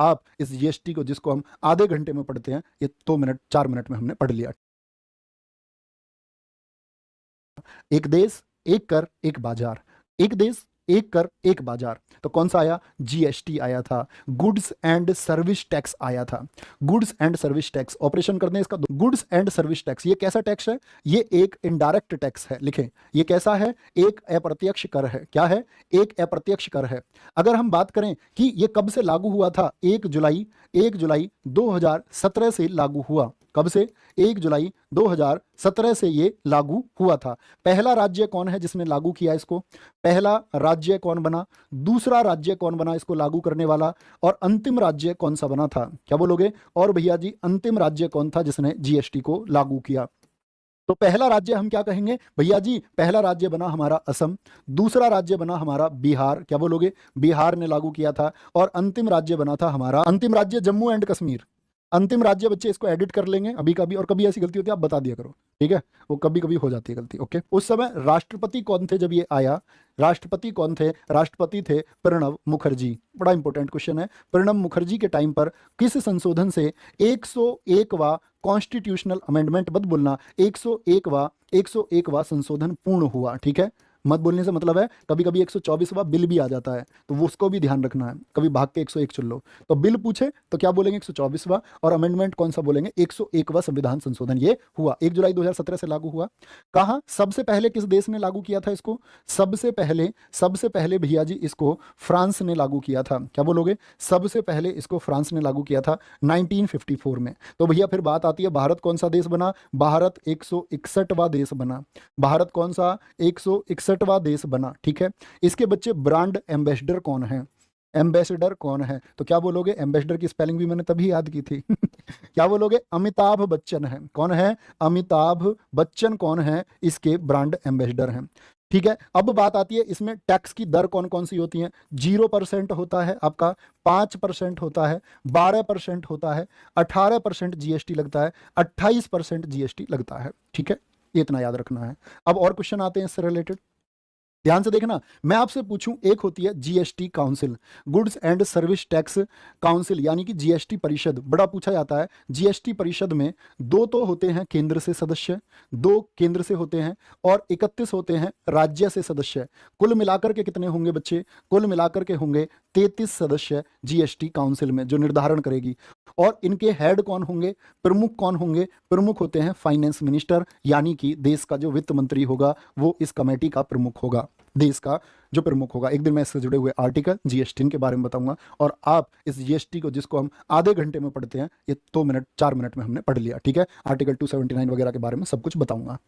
आप इस जीएसटी को, जिसको हम आधे घंटे में पढ़ते हैं, ये 2 मिनट 4 मिनट में हमने पढ़ लिया। एक देश, एक कर, एक बाजार। एक देश, एक कर, एक बाजार। तो कौन सा आया? जीएसटी आया था। गुड्स एंड सर्विस टैक्स आया था। Goods and service tax, operation करने इसका गुड्स एंड सर्विस टैक्स, ये कैसा टैक्स है? ये एक इनडायरेक्ट टैक्स है। लिखें, ये कैसा है? एक अप्रत्यक्ष कर है। क्या है? एक अप्रत्यक्ष कर है। अगर हम बात करें कि ये कब से लागू हुआ था, 1 जुलाई 2017 से लागू हुआ। कब से? 1 जुलाई 2017 से ये लागू हुआ था। पहला राज्य कौन है जिसने लागू किया इसको? पहला राज्य कौन बना? दूसरा राज्य कौन बना इसको लागू करने वाला? और अंतिम राज्य कौन सा बना था? क्या बोलोगे? और भैया जी, अंतिम राज्य कौन था जिसने जीएसटी को लागू किया? तो पहला राज्य हम क्या कहेंगे भैया जी? पहला राज्य बना हमारा असम। दूसरा राज्य बना हमारा बिहार। क्या बोलोगे? बिहार ने लागू किया था। और अंतिम राज्य बना था हमारा, अंतिम राज्य जम्मू एंड कश्मीर। अंतिम राज्य, बच्चे इसको एडिट कर लेंगे अभी कभी, और कभी ऐसी गलती होती है आप बता दिया करो, ठीक है? वो कभी कभी हो जाती है गलती। ओके, उस समय राष्ट्रपति कौन थे जब ये आया? राष्ट्रपति कौन थे? राष्ट्रपति थे प्रणब मुखर्जी। बड़ा इंपॉर्टेंट क्वेश्चन है। प्रणब मुखर्जी के टाइम पर किस संशोधन से 101वां कॉन्स्टिट्यूशनल अमेंडमेंट, मत बोलना, 101वां संशोधन पूर्ण हुआ। ठीक है, मत बोलने से मतलब है कभी कभी 124वां बिल भी आ जाता है, तो वो उसको भी ध्यान रखना है। कभी भाग के 101 चुन लो, तो बिल पूछे तो क्या बोलेंगे? 124वां। और अमेंडमेंट कौन सा बोलेंगे? 101वां संविधान संशोधन ये हुआ। 1 जुलाई 2017 से लागू हुआ। कहाँ? सबसे पहले किस देश ने लागू किया था इसको? सबसे पहले भैया जी इसको फ्रांस ने लागू किया था। क्या बोलोगे? सबसे पहले इसको फ्रांस ने लागू किया था 1954 में। तो भैया फिर बात आती है, भारत कौन सा देश बना? भारत 161वां देश बना। भारत कौन सा? 161वां देश बना। ठीक है, इसके बच्चे ब्रांड एम्बेसडर कौन है? एम्बेसडर कौन है? तो क्या बोलोगे? एम्बेसडर की स्पेलिंग भी मैंने तभी याद की थी। क्या बोलोगे? अमिताभ बच्चन है। कौन है? अमिताभ बच्चन कौन है? इसके ब्रांड एम्बेसडर हैं। ठीक है, अब बात आती है इसमें टैक्स की दर कौन कौन सी होती है? 0% होता है आपका, 5% होता है, 12% होता है, 18% जीएसटी लगता है, 28% जीएसटी लगता है। ठीक है, ये इतना याद रखना है। अब और क्वेश्चन आते हैं इससे रिलेटेड, ध्यान से देखना। मैं आपसे पूछूं, एक होती है GST council, goods and service tax council, यानी कि जीएसटी परिषद, बड़ा पूछा जाता है। जीएसटी परिषद में 2 तो होते हैं केंद्र से सदस्य, 2 केंद्र से होते हैं, और 31 होते हैं राज्य से सदस्य। कुल मिलाकर के कितने होंगे बच्चे? कुल मिलाकर के होंगे 33 सदस्य जीएसटी काउंसिल में, जो निर्धारण करेगी। और इनके हेड कौन होंगे? प्रमुख कौन होंगे? प्रमुख होते हैं फाइनेंस मिनिस्टर, यानी कि देश का जो वित्त मंत्री होगा वो इस कमेटी का प्रमुख होगा, देश का जो प्रमुख होगा। एक दिन मैं इससे जुड़े हुए आर्टिकल जीएसटी के बारे में बताऊंगा, और आप इस जीएसटी को, जिसको हम आधे घंटे में पढ़ते हैं, ये 2 मिनट 4 मिनट में हमने पढ़ लिया। ठीक है, आर्टिकल 279 वगैरह के बारे में सब कुछ बताऊंगा।